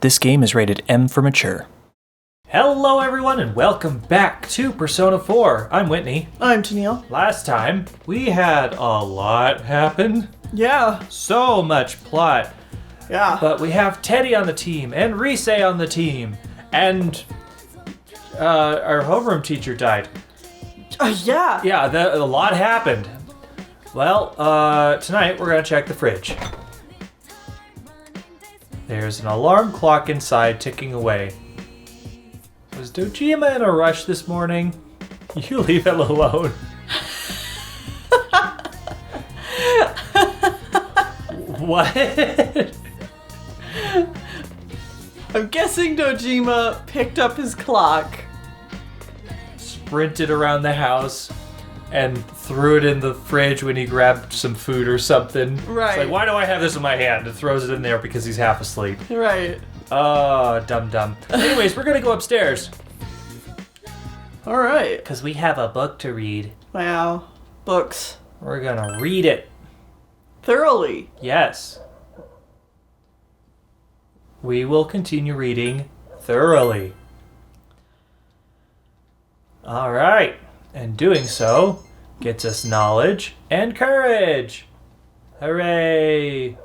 This game is rated M for mature. Hello everyone and welcome back to Persona 4. I'm Whitney. I'm Tennille. Last time, we had a lot happen. Yeah. So much plot. Yeah. But we have Teddy on the team, and Rise on the team, and our homeroom teacher died. Yeah. Yeah, a lot happened. Well, tonight we're gonna check the fridge. There's an alarm clock inside ticking away. Was Dojima in a rush this morning? You leave him alone. What? I'm guessing Dojima picked up his clock, Sprinted around the house and threw it in the fridge when he grabbed some food or something. Right. It's like, why do I have this in my hand? And throws it in there because he's half asleep. Right. Oh, dumb. Anyways, we're gonna go upstairs. Alright. Because we have a book to read. Wow. Books. We're gonna read it. Thoroughly. Yes. We will continue reading thoroughly. Alright. And doing so gets us knowledge and courage. Hooray!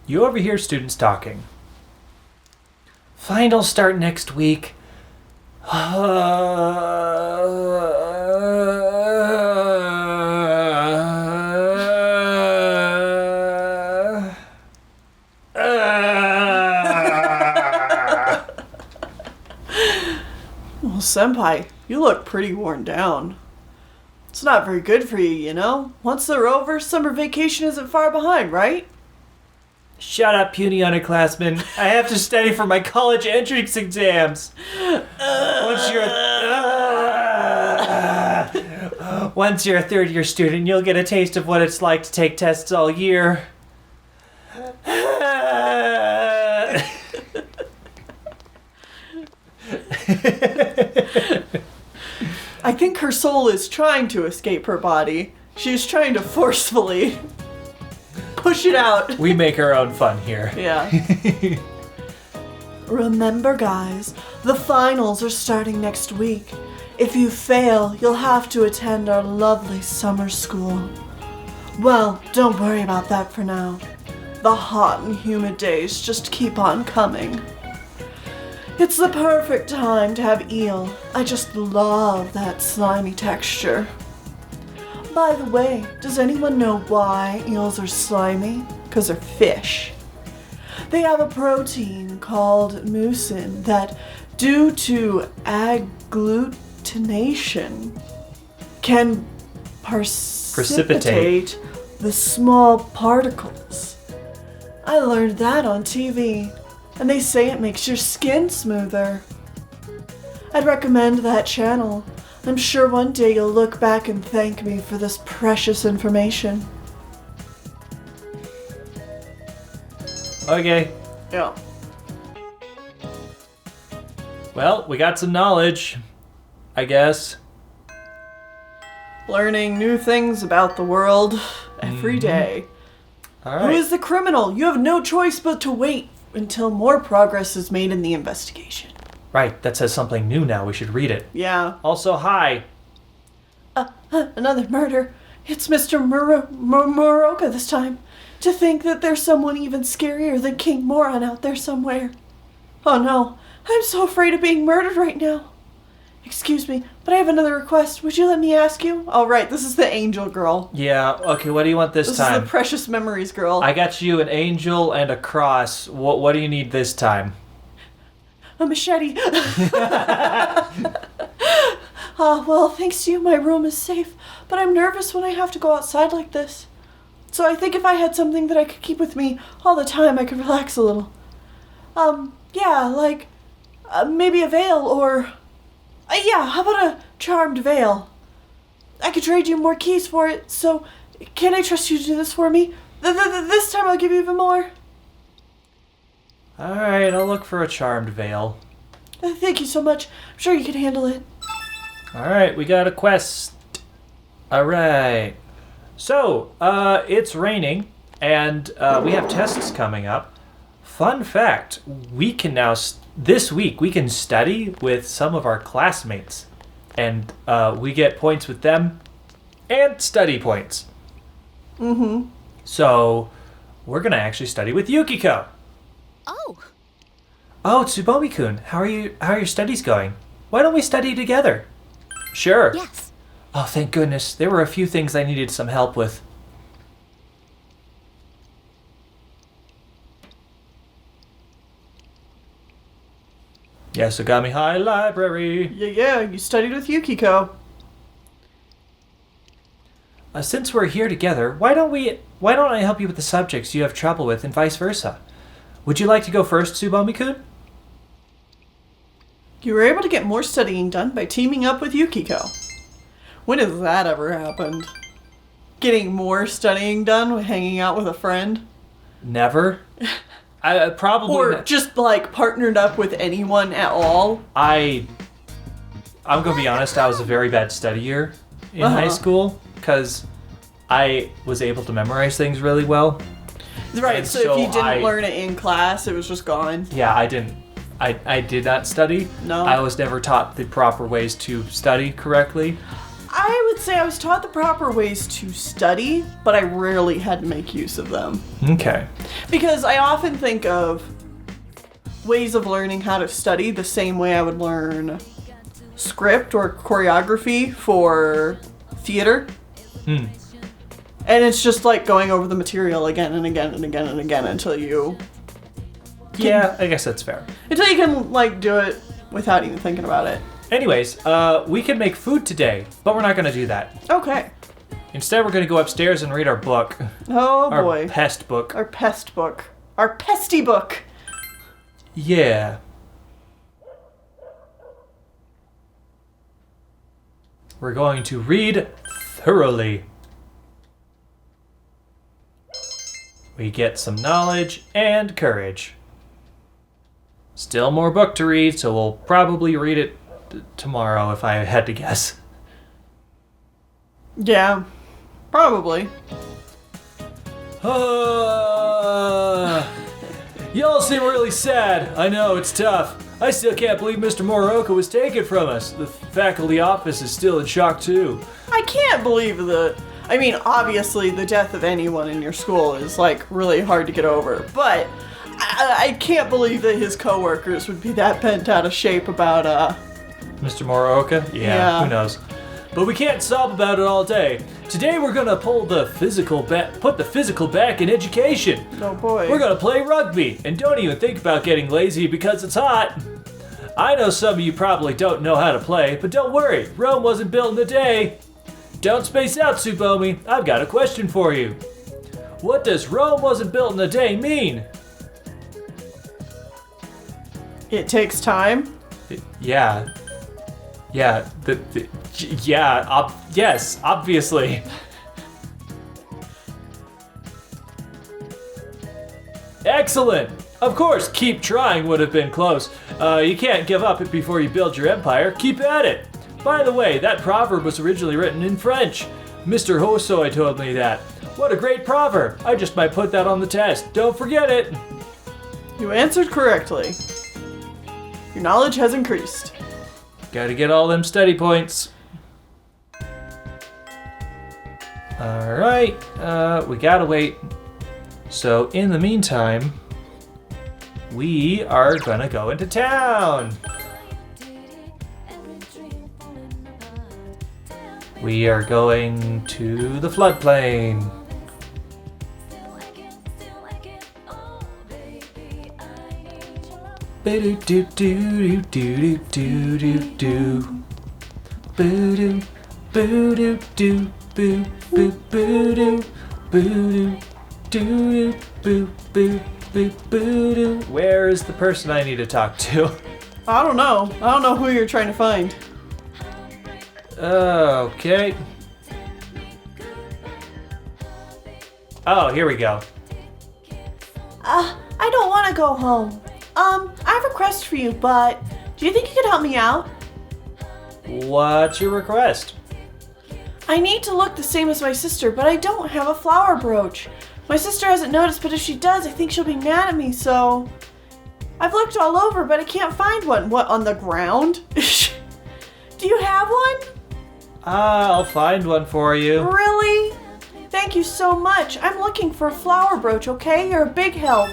You overhear students talking. Finals start next week. Well, Senpai, you look pretty worn down. It's not very good for you, you know? Once they're over, summer vacation isn't far behind, right? Shut up, puny underclassmen. I have to study for my college entrance exams. Once you're a third-year student, you'll get a taste of what it's like to take tests all year. I think her soul is trying to escape her body. She's trying to forcefully push it out. We make our own fun here. Yeah. Remember, guys, the finals are starting next week. If you fail, you'll have to attend our lovely summer school. Well, don't worry about that for now. The hot and humid days just keep on coming. It's the perfect time to have eel. I just love that slimy texture. By the way, does anyone know why eels are slimy? Because they're fish. They have a protein called mucin that, due to agglutination, can precipitate the small particles. I learned that on TV, and they say it makes your skin smoother. I'd recommend that channel. I'm sure one day you'll look back and thank me for this precious information. Okay. Yeah. Well, we got some knowledge, I guess. Learning new things about the world every day. All right. Who is the criminal? You have no choice but to wait until more progress is made in the investigation. Right, that says something new now. We should read it. Yeah. Also, hi. Another murder. It's Mr. Moroka this time. To think that there's someone even scarier than King Moron out there somewhere. Oh no, I'm so afraid of being murdered right now. Excuse me, but I have another request. Would you let me ask you? Oh right, this is the angel girl. Yeah, okay, what do you want this time? This is the precious memories girl. I got you an angel and a cross. What do you need this time? A machete. Well, thanks to you, my room is safe, but I'm nervous when I have to go outside like this. So I think if I had something that I could keep with me all the time, I could relax a little. Yeah, like, maybe a veil or... yeah, how about a charmed veil? I could trade you more keys for it, so can I trust you to do this for me? This time I'll give you even more. Alright, I'll look for a charmed veil. Thank you so much. I'm sure you can handle it. Alright, we got a quest. Alright. So, it's raining, and we have tests coming up. Fun fact, we can now, this week, we can study with some of our classmates. And we get points with them, and study points. Mm-hmm. So, we're gonna actually study with Yukiko. Oh. Oh, Tsubomi-kun, how are your studies going? Why don't we study together? Sure. Yes. Oh, thank goodness. There were a few things I needed some help with. Yasogami High Library. Yeah, you studied with Yukiko. Since we're here together, why don't I help you with the subjects you have trouble with and vice versa? Would you like to go first, Tsubomi-kun? You were able to get more studying done by teaming up with Yukiko. When has that ever happened? Getting more studying done with hanging out with a friend? Never. I probably Or just like partnered up with anyone at all? I'm gonna be honest, I was a very bad studier in high school because I was able to memorize things really well. Right, And so if you didn't I- learn it in class, it was just gone. Yeah, I didn't. I did not study. No. I was never taught the proper ways to study correctly. I would say I was taught the proper ways to study, but I rarely had to make use of them. Okay. Because I often think of ways of learning how to study the same way I would learn script or choreography for theater. Hmm. And it's just like going over the material again and again and again and again until you Yeah, I guess that's fair. can like do it without even thinking about it. Anyways, we can make food today, but we're not gonna do that. Okay. Instead, we're gonna go upstairs and read our book. Oh Our boy. pest book. Our pest book. Our pesty book. Yeah. We're going to read thoroughly. We get some knowledge and courage. Still more book to read, so we'll probably read it tomorrow if I had to guess. Yeah. Probably. Y'all seem really sad. I know, it's tough. I still can't believe Mr. Morioka was taken from us. The faculty office is still in shock too. I can't believe I mean, obviously the death of anyone in your school is like really hard to get over, but I can't believe that his coworkers would be that bent out of shape about Mr. Morioka? Yeah, who knows. But we can't sob about it all day. Today we're gonna put the physical back in education. Oh boy. We're gonna play rugby, and don't even think about getting lazy because it's hot. I know some of you probably don't know how to play, but don't worry, Rome wasn't built in a day. Don't space out, Tsubomi. I've got a question for you. What does Rome wasn't built in a day mean? It takes time. Yeah. Yeah, yes, obviously. Excellent! Of course, keep trying would have been close. You can't give up before you build your empire. Keep at it. By the way, that proverb was originally written in French. Mr. Hosoi told me that. What a great proverb. I just might put that on the test. Don't forget it. You answered correctly. Your knowledge has increased. Gotta get all them study points. Alright, we gotta wait. So in the meantime, we are gonna go into town. We are going to the floodplain. Boo doo doo doo doo doo doo. Boo doo boo doo doo boo boo boo doo boo doo doo boo boo boo doo. Where is the person I need to talk to? I don't know. I don't know who you're trying to find. Okay. I I don't want to go home. I have a request for you, but do you think you could help me out? What's your request? I need to look the same as my sister, but I don't have a flower brooch. My sister hasn't noticed, but if she does, I think she'll be mad at me, so... I've looked all over, but I can't find one. What, on the ground? Do you have one? I'll find one for you. Really? Thank you so much. I'm looking for a flower brooch, okay? You're a big help.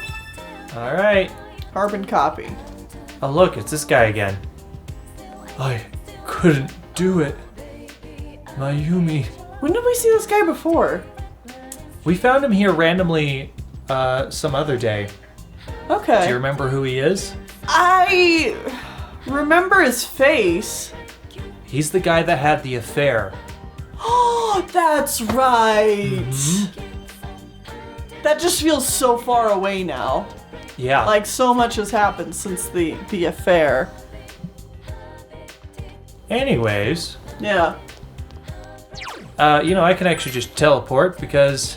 All right. Carbon copy. Oh, look, it's this guy again. I couldn't do it. Mayumi. When did we see this guy before? We found him here randomly some other day. Okay. Do you remember who he is? I remember his face. He's the guy that had the affair. Oh, that's right. That just feels so far away now. Yeah. Like so much has happened since the affair. Anyways. Yeah. I can actually just teleport because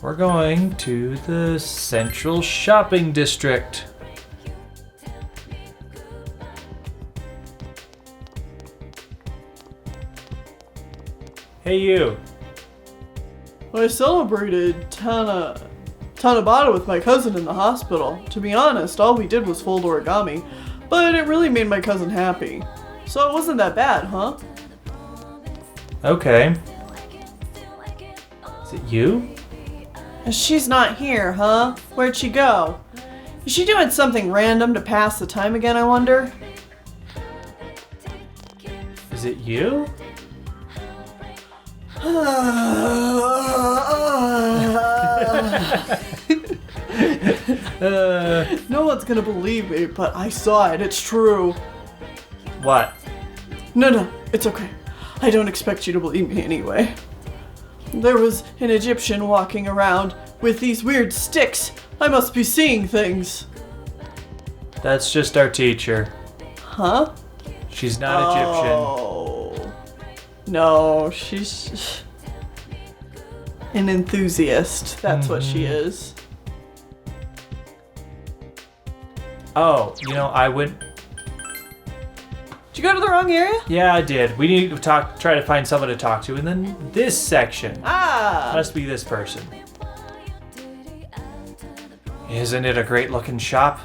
we're going to the central shopping district. Hey, you. I celebrated Tanabata with my cousin in the hospital. To be honest, all we did was fold origami, but it really made my cousin happy. So it wasn't that bad, huh? Okay. Is it you? She's not here, huh? Where'd she go? Is she doing something random to pass the time again, I wonder? Is it you? No one's gonna believe me, but I saw it. It's true. What? No, it's okay. I don't expect you to believe me anyway. There was an Egyptian walking around with these weird sticks. I must be seeing things. That's just our teacher. Huh? She's not Egyptian. Oh. No, she's an enthusiast. That's what she is. Oh, I went... Did you go to the wrong area? Yeah, I did. We need to try to find someone to talk to, and then this section. Must be this person. Isn't it a great looking shop?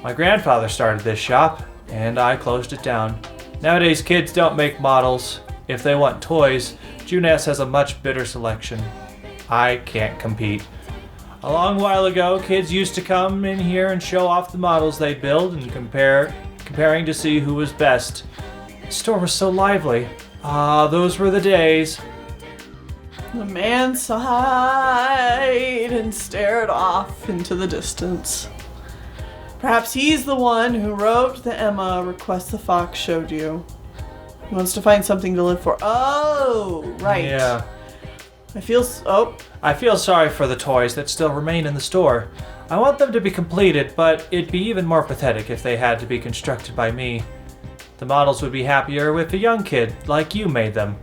My grandfather started this shop, and I closed it down. Nowadays, kids don't make models. If they want toys, Junes has a much better selection. I can't compete. A long while ago, kids used to come in here and show off the models they build and comparing to see who was best. The store was so lively. Ah, those were the days. The man sighed and stared off into the distance. Perhaps he's the one who wrote the Emma request the fox showed you. He wants to find something to live for. Oh, right. Yeah. I feel sorry for the toys that still remain in the store. I want them to be completed, but it'd be even more pathetic if they had to be constructed by me. The models would be happier if a young kid like you made them.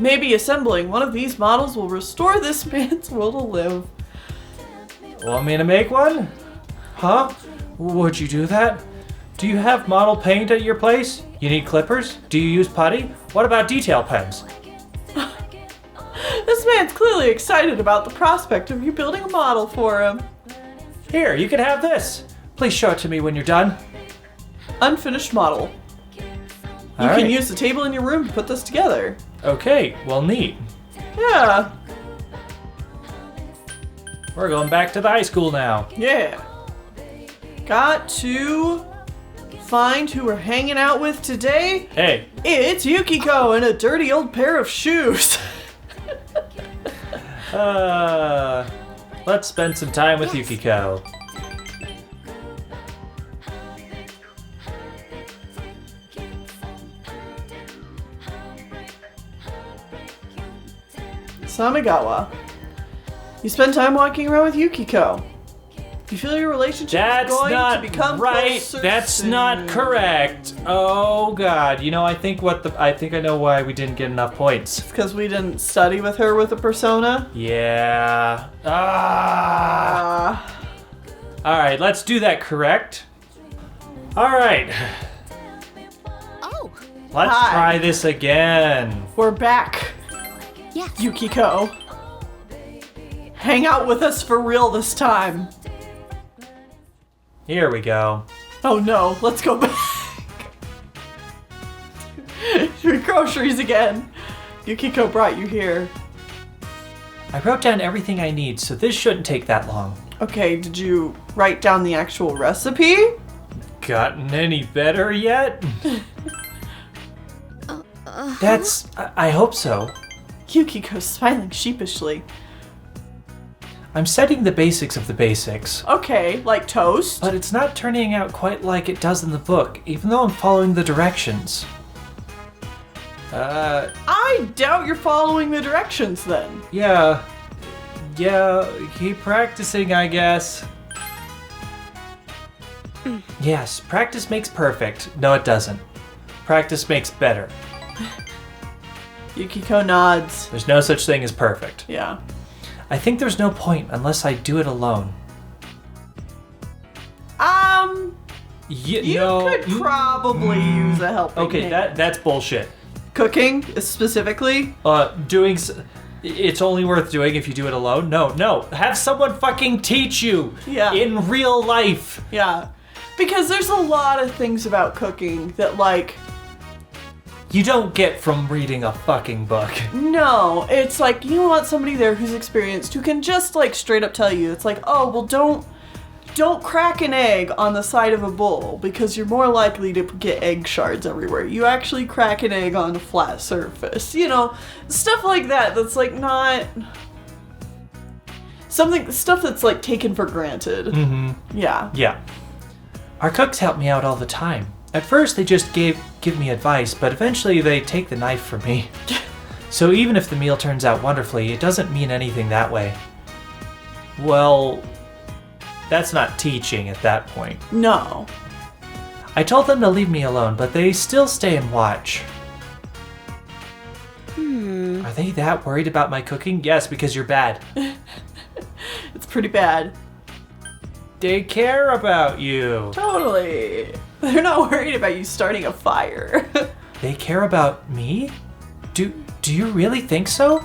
Maybe assembling one of these models will restore this man's will to live. Want me to make one? Huh? Would you do that? Do you have model paint at your place? You need clippers? Do you use putty? What about detail pens? This man's clearly excited about the prospect of you building a model for him. Here, you can have this. Please show it to me when you're done. Unfinished model. You can use the table in your room to put this together. Okay, well, neat. Yeah. We're going back to the high school now. Yeah. Got to find who we're hanging out with today. Hey. It's Yukiko in a dirty old pair of shoes. Let's spend some time with Yukiko. Samigawa. You spend time walking around with Yukiko. You feel your relationship That's is going not to become right. closer That's soon. not correct. Oh God! I think I know why we didn't get enough points. Because we didn't study with her with a persona. Yeah. All right, let's do that correct. All right. Oh, Let's Hi. try this again. We're back, yes. Yukiko. Hang out with us for real this time. Here we go. Oh no, let's go back. To groceries again. Yukiko brought you here. I wrote down everything I need, so this shouldn't take that long. Okay, did you write down the actual recipe? Gotten any better yet? I hope so. Yukiko's smiling sheepishly. I'm studying the basics of the basics. Okay, like toast? But it's not turning out quite like it does in the book, even though I'm following the directions. I doubt you're following the directions then. Yeah, keep practicing, I guess. Yes, practice makes perfect. No, it doesn't. Practice makes better. Yukiko nods. There's no such thing as perfect. Yeah. I think there's no point unless I do it alone. You could probably use a helping Okay, hand. that's bullshit. Cooking, specifically? It's only worth doing if you do it alone. No. Have someone fucking teach you. Yeah. In real life. Yeah. Because there's a lot of things about cooking that, like... You don't get from reading a fucking book. No, it's like, you want somebody there who's experienced, who can just, like, straight up tell you, it's like, oh, well, don't crack an egg on the side of a bowl because you're more likely to get egg shards everywhere. You actually crack an egg on a flat surface. You know, stuff like that that's like not... Stuff that's like taken for granted. Mm-hmm. Yeah. Yeah. Our cooks help me out all the time. At first they just give me advice, but eventually they take the knife from me. So even if the meal turns out wonderfully, it doesn't mean anything that way. Well... That's not teaching at that point. No. I told them to leave me alone, but they still stay and watch. Are they that worried about my cooking? Yes, because you're bad. It's pretty bad. They care about you. Totally. They're not worried about you starting a fire. They care about me? Do you really think so?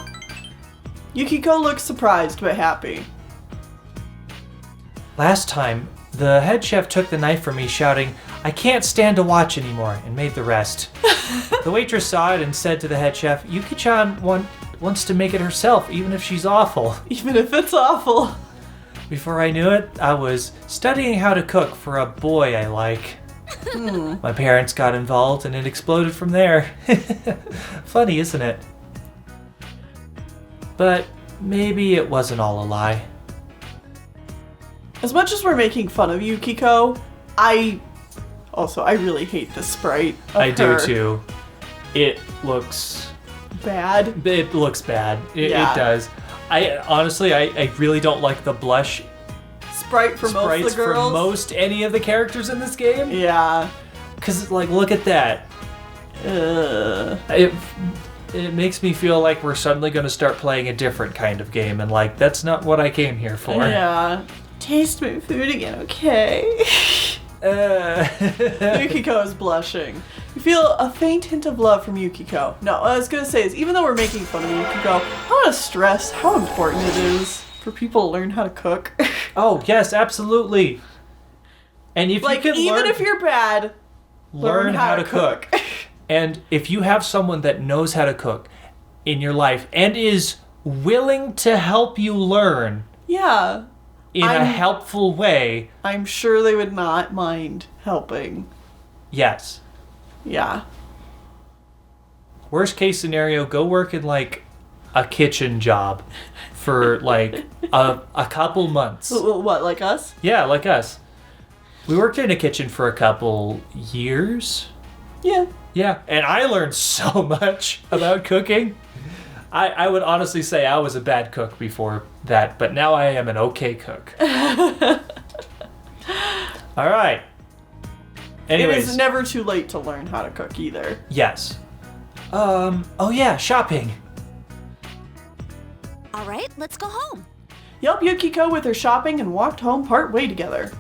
Yukiko looks surprised but happy. Last time, the head chef took the knife from me, shouting, "I can't stand to watch anymore," and made the rest. The waitress saw it and said to the head chef, "Yuki-chan wants to make it herself, even if she's awful." Even if it's awful. Before I knew it, I was studying how to cook for a boy I like. My parents got involved and it exploded from there. Funny, isn't it? But maybe it wasn't all a lie. As much as we're making fun of Yukiko, I really hate the sprite of I do her. too. It looks Bad. It looks bad. It Yeah. does. I really don't like the blush Sprite for most sprites of the girls. for most any of the characters in this game. Yeah. Because, like, look at that. It makes me feel like we're suddenly going to start playing a different kind of game, and, like, that's not what I came here for. Yeah. Taste my food again, okay? Yukiko is blushing. You feel a faint hint of love from Yukiko. No, what I was going to say is, even though we're making fun of Yukiko, I want to stress how important it is for people to learn how to cook. Oh, yes, absolutely. And if Like, you can even learn, if you're bad, learn how to cook. And if you have someone that knows how to cook in your life and is willing to help you learn Yeah. in a helpful way, I'm sure they would not mind helping. yes. Yeah. Worst case scenario, go work in, like, a kitchen job for, like, a couple months. What, like us? Yeah, like us. We worked in a kitchen for a couple years. Yeah. Yeah, and I learned so much about cooking. I would honestly say I was a bad cook before that, but now I am an okay cook. All right. Anyways. It is never too late to learn how to cook either. Yes. Oh yeah, shopping. All right, let's go home. Helped Yukiko with her shopping and walked home part way together.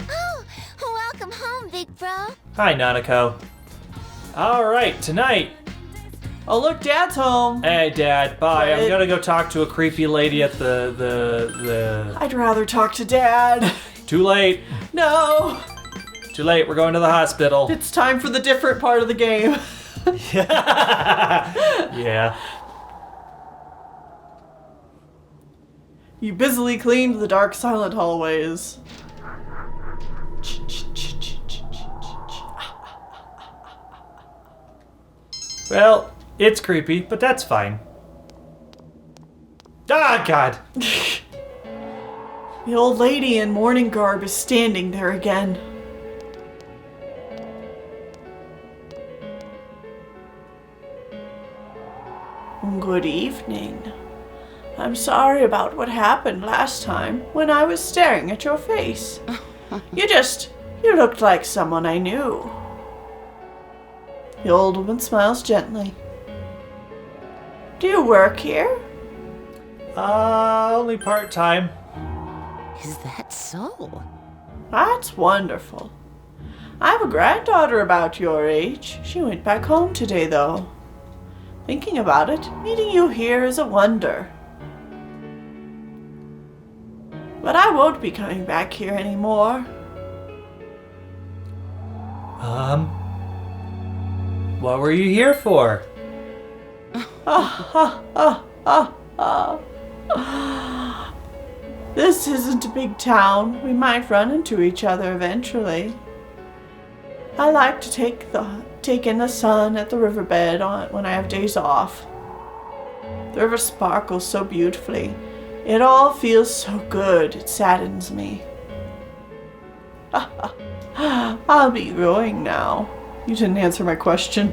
Oh, welcome home, big bro. Hi, Nanako. All right, tonight. Oh look, Dad's home. Hey, Dad. Bye. I'm What? gonna go talk to a creepy lady at the. I'd rather talk to Dad. Too late. No, Too late. We're going to the hospital. it's time for the different part of the game. Yeah. You busily cleaned the dark, silent hallways. Well, it's creepy, but that's fine. Ah, God. The old lady in mourning garb is standing there again. Good evening. I'm sorry about what happened last time when I was staring at your face. You looked like someone I knew. The old woman smiles gently. Do you work here? Only part-time. Is that so? That's wonderful. I have a granddaughter about your age. She went back home today, though. Thinking about it, meeting you here is a wonder. But I won't be coming back here anymore. What were you here for? This isn't a big town. We might run into each other eventually. I like to take in the sun at the riverbed when I have days off. The river sparkles so beautifully. It all feels so good. It saddens me. I'll be going now. You didn't answer my question.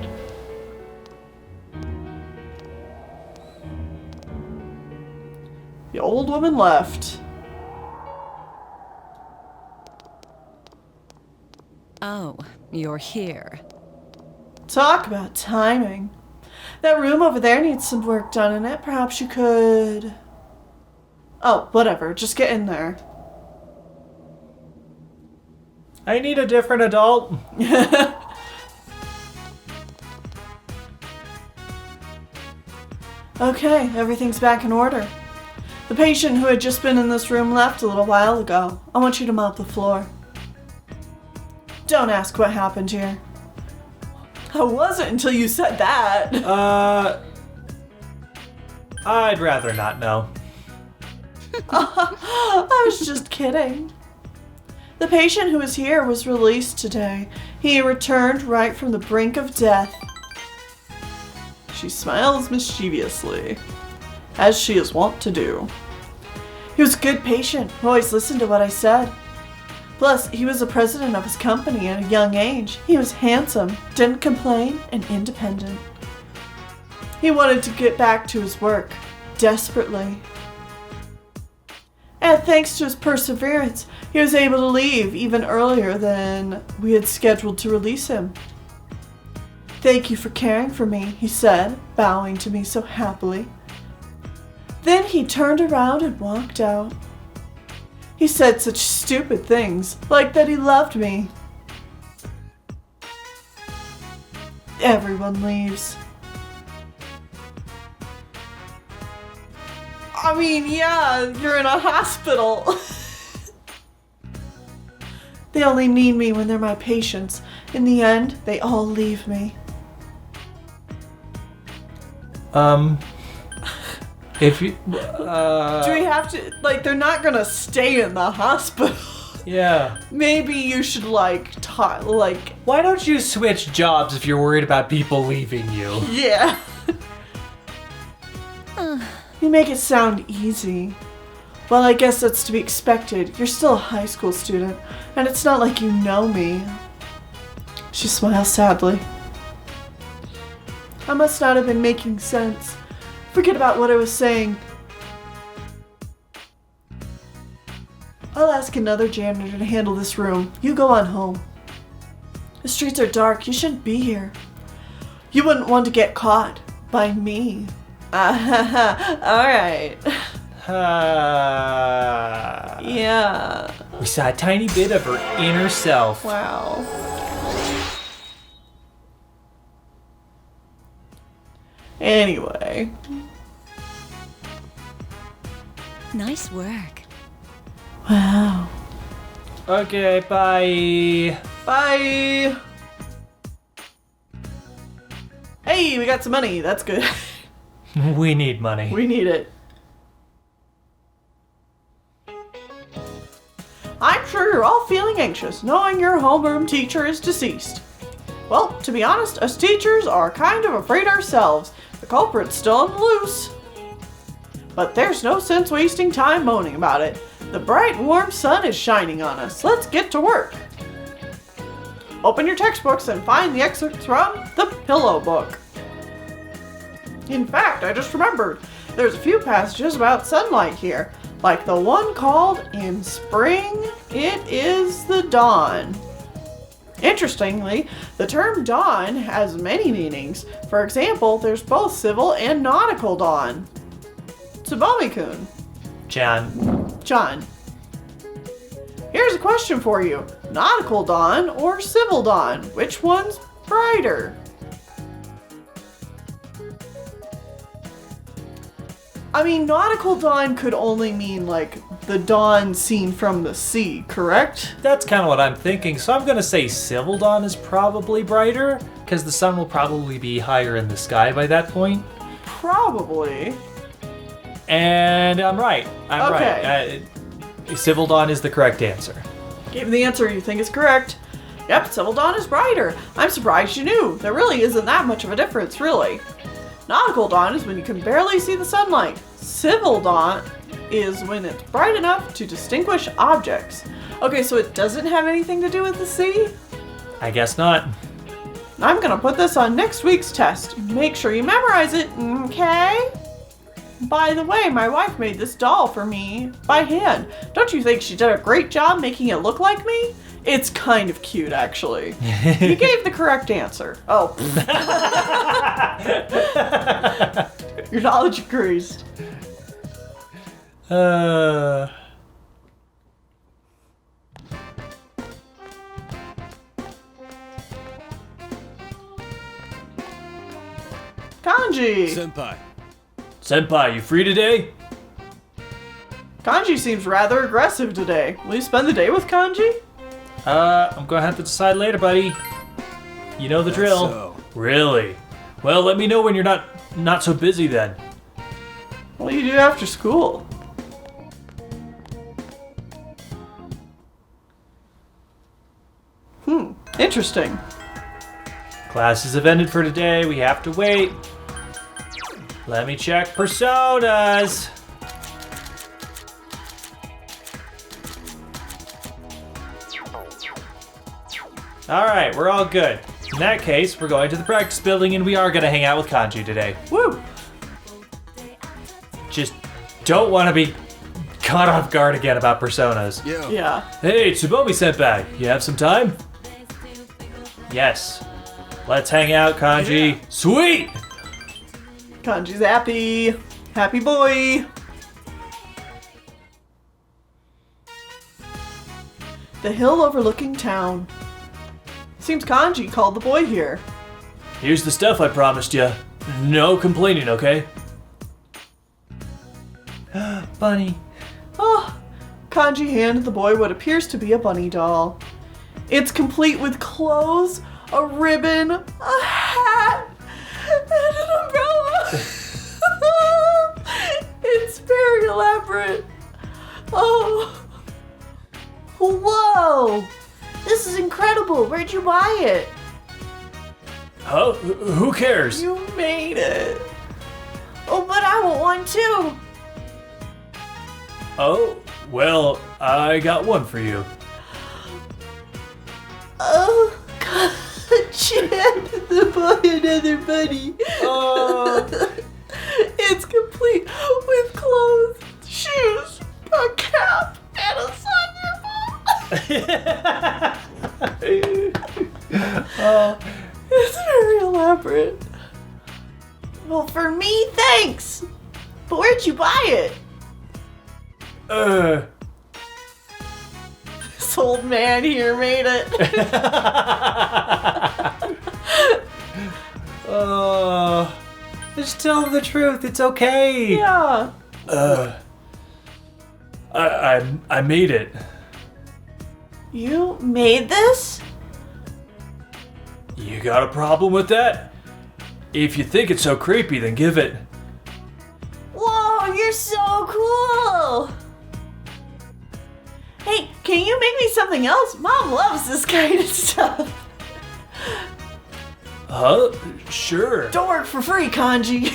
The old woman left. Oh, you're here. Talk about timing. That room over there needs some work done in it. Perhaps you could... Oh, whatever. Just get in there. I need a different adult. Okay, everything's back in order. The patient who had just been in this room left a little while ago. I want you to mop the floor. Don't ask what happened here. I wasn't until you said that. I'd rather not know. I was just kidding. The patient who was here was released today. He returned right from the brink of death. She smiles mischievously, as she is wont to do. He was a good patient who always listened to what I said. Plus, he was the president of his company at a young age. He was handsome, didn't complain, and independent. He wanted to get back to his work, desperately. And thanks to his perseverance, he was able to leave even earlier than we had scheduled to release him. Thank you for caring for me, he said, bowing to me so happily. Then he turned around and walked out. He said such stupid things, like that he loved me. Everyone leaves. I mean, yeah, you're in a hospital. They only need me when they're my patients. In the end, they all leave me. If you, Do we have to, like, they're not gonna stay in the hospital. yeah. Maybe you should, Why don't you switch jobs if you're worried about people leaving you? yeah. You make it sound easy. Well, I guess that's to be expected. You're still a high school student, and it's not like you know me. She smiles sadly. I must not have been making sense. Forget about what I was saying. I'll ask another janitor to handle this room. You go on home. The streets are dark. You shouldn't be here. You wouldn't want to get caught by me. Alright. Yeah. We saw a tiny bit of her inner self. Wow. Anyway. Nice work. Wow. Okay, bye. Bye. Hey, we got some money. That's good. We need money. We need it. I'm sure you're all feeling anxious, knowing your homeroom teacher is deceased. Well, to be honest, us teachers are kind of afraid ourselves. The culprit's still on the loose. But there's no sense wasting time moaning about it. The bright, warm sun is shining on us. Let's get to work. Open your textbooks and find the excerpts from the Pillow Book. In fact, I just remembered, there's a few passages about sunlight here, like the one called In Spring It Is the Dawn. Interestingly, the term dawn has many meanings. For example, there's both civil and nautical dawn. Tsubomi-kun. John. Here's a question for you. Nautical dawn or civil dawn? Which one's brighter? I mean, nautical dawn could only mean, like, the dawn seen from the sea, correct? That's kind of what I'm thinking, so I'm gonna say civil dawn is probably brighter, because the sun will probably be higher in the sky by that point. Probably. And I'm right. Okay. Civil dawn is the correct answer. Give the answer you think is correct. Yep, civil dawn is brighter. I'm surprised you knew. There really isn't that much of a difference, really. Nautical dawn is when you can barely see the sunlight. Civil dawn is when it's bright enough to distinguish objects. Okay, so it doesn't have anything to do with the sea? I guess not. I'm gonna put this on next week's test. Make sure you memorize it, okay? By the way, my wife made this doll for me by hand. Don't you think she did a great job making it look like me? It's kind of cute, actually. You gave the correct answer. Oh. Your knowledge increased. Kanji! Senpai, you free today? Kanji seems rather aggressive today. Will you spend the day with Kanji? I'm gonna have to decide later, buddy. You know the drill. So. Really? Well, let me know when you're not so busy then. What do you do after school? Interesting. Classes have ended for today. We have to wait. Let me check personas. Alright, we're all good. In that case, we're going to the practice building and we are going to hang out with Kanji today. Woo! Just don't want to be caught off guard again about personas. Yeah. Hey, Tsubomi-senpai, you have some time? Yes. Let's hang out, Kanji. Yeah. Sweet! Kanji's happy. Happy boy. The hill overlooking town. Seems Kanji called the boy here. Here's the stuff I promised you. No complaining, okay? Bunny. Oh, Kanji handed the boy what appears to be a bunny doll. It's complete with clothes, a ribbon, a hat, and an umbrella. It's very elaborate. Oh. Whoa! This is incredible. Where'd you buy it? Huh? Who cares? You made it. Oh, but I want one too. Oh, well, I got one for you. Oh, Kanji handed the boy another bunny. Oh. It's Oh, it's very elaborate. Well, for me, thanks. But where'd you buy it? This old man here made it. Just tell him the truth. It's okay. Yeah. I made it. You made this? You got a problem with that? If you think it's so creepy, then give it. Whoa, you're so cool. Hey, can you make me something else? Mom loves this kind of stuff. Huh? Sure. Don't work for free, Kanji.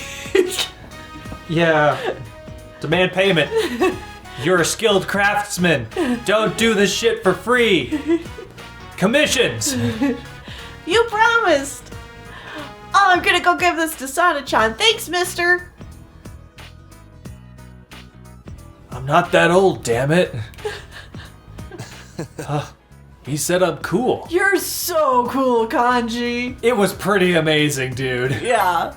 Yeah. Demand payment. You're a skilled craftsman. Don't do this shit for free. Commissions. You promised. Oh, I'm gonna go give this to Sana-chan. Thanks, mister. I'm not that old, damn it. He said I'm cool. You're so cool, Kanji. It was pretty amazing, dude. Yeah.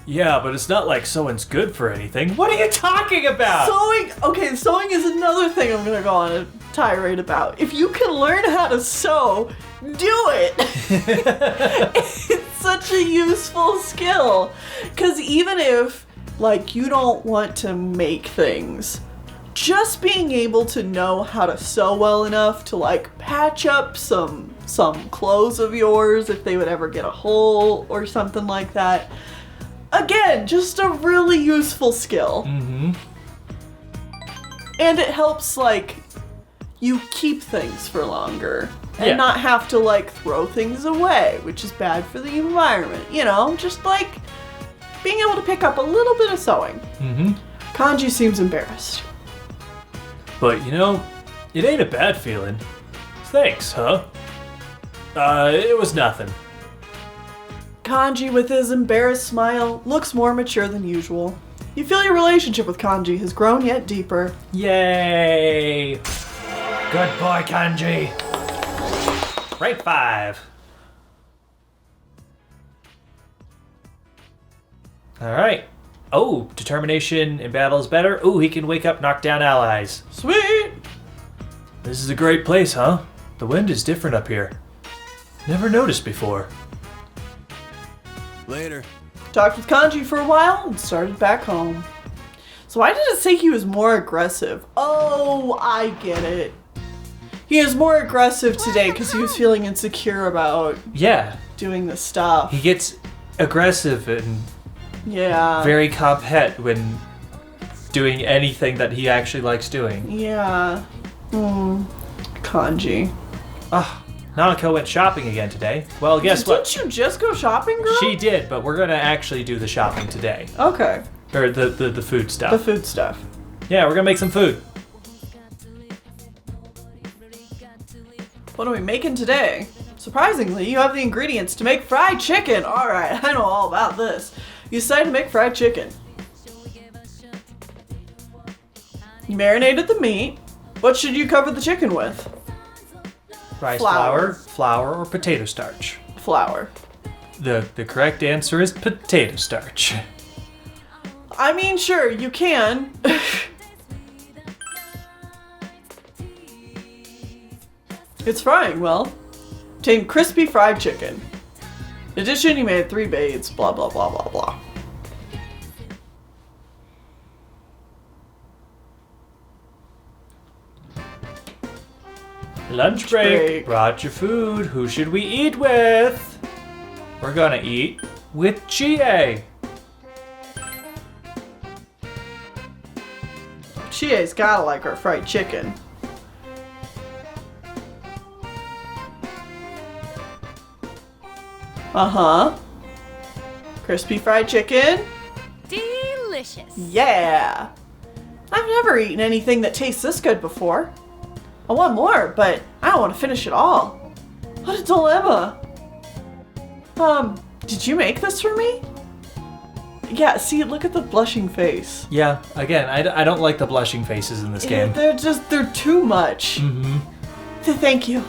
Yeah, but it's not like sewing's good for anything. What are you talking about? Sewing. Okay, sewing is another thing I'm gonna go on a tirade about. If you can learn how to sew, do it. It's such a useful skill. Because even if, like, you don't want to make things, just being able to know how to sew well enough to, like, patch up some clothes of yours if they would ever get a hole or something like that. Again, just a really useful skill. Mm-hmm. And it helps, like, you keep things for longer. And not have to, like, throw things away, which is bad for the environment. You know, just, like, being able to pick up a little bit of sewing. Mm-hmm. Kanji seems embarrassed. But, you know, it ain't a bad feeling. Thanks, huh? It was nothing. Kanji, with his embarrassed smile, looks more mature than usual. You feel your relationship with Kanji has grown yet deeper. Yay! Good boy, Kanji. Rank 5. Alright. Oh, determination in battle is better. Ooh, he can wake up knock down allies. Sweet! This is a great place, huh? The wind is different up here. Never noticed before. Later. Talked with Kanji for a while and started back home. So why did it say he was more aggressive? Oh, I get it. He is more aggressive today because he was feeling insecure about doing the stuff. He gets aggressive and very compet when doing anything that he actually likes doing. Yeah. Kanji. Nanako went shopping again today. Well, guess what? Didn't you just go shopping, girl? She did, but we're gonna actually do the shopping today. Okay. Or the food stuff. The food stuff. Yeah, we're gonna make some food. What are we making today? Surprisingly, you have the ingredients to make fried chicken. Alright, I know all about this. You decided to make fried chicken. You marinated the meat. What should you cover the chicken with? Rice Flour. flour, or potato starch. Flour. The correct answer is potato starch. I mean, sure, you can. It's frying well. Obtain crispy fried chicken. In addition, you made 3 baits, blah blah blah blah blah. Lunch break. Brought your food. Who should we eat with? We're gonna eat with Chie. Chie's gotta like our fried chicken. Crispy fried chicken. Delicious. Yeah. I've never eaten anything that tastes this good before. I want more, but I don't want to finish it all. What a dilemma. Did you make this for me? Yeah, see, look at the blushing face. Yeah, again, I don't like the blushing faces in this game. They're too much. Mm-hmm. Thank you.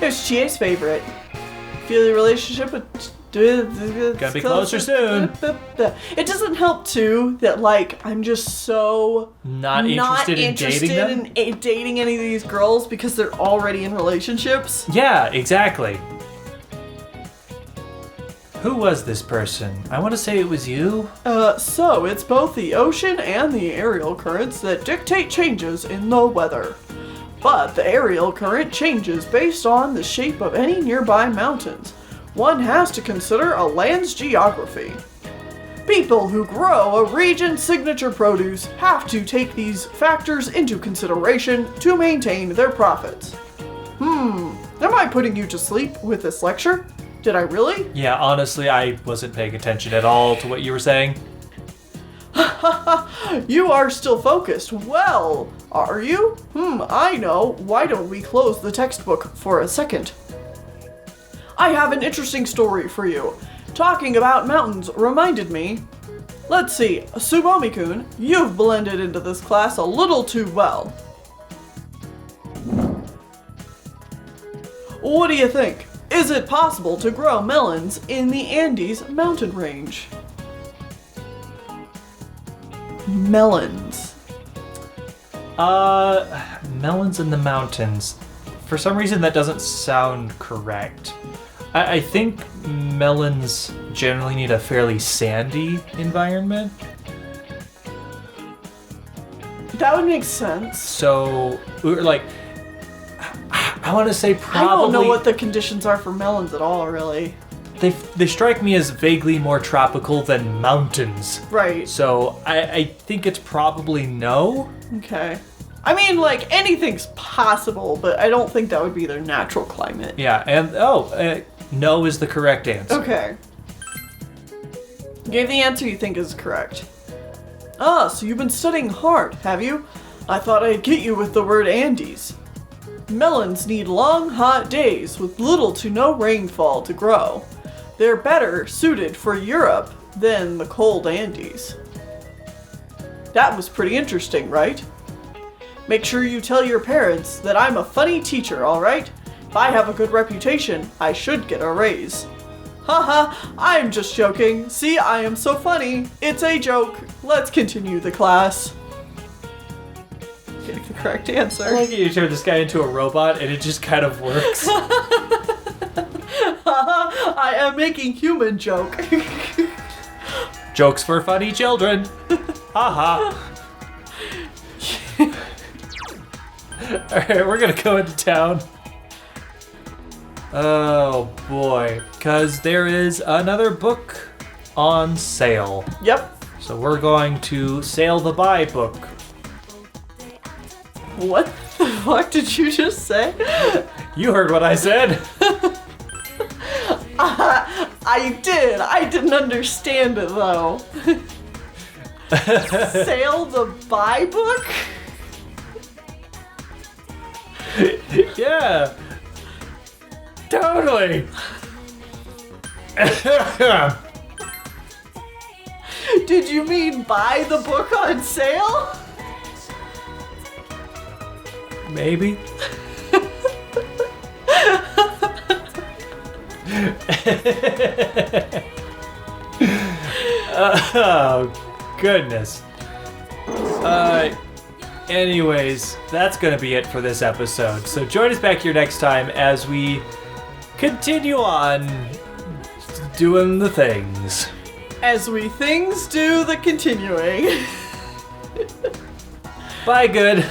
It's Chie's favorite. Feel your relationship with... Gonna be closer soon. It doesn't help, too, that, like, I'm just so... Not interested in dating them? in dating any of these girls because they're already in relationships. Yeah, exactly. Who was this person? I want to say it was you. So it's both the ocean and the aerial currents that dictate changes in the weather. But the aerial current changes based on the shape of any nearby mountains. One has to consider a land's geography. People who grow a region's signature produce have to take these factors into consideration to maintain their profits. Am I putting you to sleep with this lecture? Did I really? Yeah, honestly, I wasn't paying attention at all to what you were saying. You are still focused. Well, are you? I know. Why don't we close the textbook for a second? I have an interesting story for you. Talking about mountains reminded me. Let's see, Subomi-kun, you've blended into this class a little too well. What do you think? Is it possible to grow melons in the Andes mountain range? Melons. Melons in the mountains. For some reason, that doesn't sound correct. I think melons generally need a fairly sandy environment. That would make sense. So, like, I want to say probably... I don't know what the conditions are for melons at all, really. They strike me as vaguely more tropical than mountains. Right. So, I think it's probably no. Okay. I mean, like, anything's possible, but I don't think that would be their natural climate. Yeah, and, no is the correct answer. Okay. Gave the answer you think is correct. Ah, so you've been studying hard, have you? I thought I'd get you with the word Andes. Melons need long, hot days with little to no rainfall to grow. They're better suited for Europe than the cold Andes. That was pretty interesting, right? Make sure you tell your parents that I'm a funny teacher, alright? If I have a good reputation, I should get a raise. Haha, I'm just joking. See, I am so funny. It's a joke. Let's continue the class. Getting the correct answer. I like you turn this guy into a robot and it just kind of works. I am making human joke. Jokes for funny children. Haha. Alright, we're gonna go into town. Oh boy, because there is another book on sale. Yep. So we're going to Sail the Buy book. What the fuck did you just say? You heard what I said. I did. I didn't understand it though. Sail the Buy book? Yeah. Totally. Did you mean buy the book on sale? Maybe. Oh, goodness. Anyways, that's going to be it for this episode. So join us back here next time as we continue on doing the things. As we things do the continuing. Bye, good.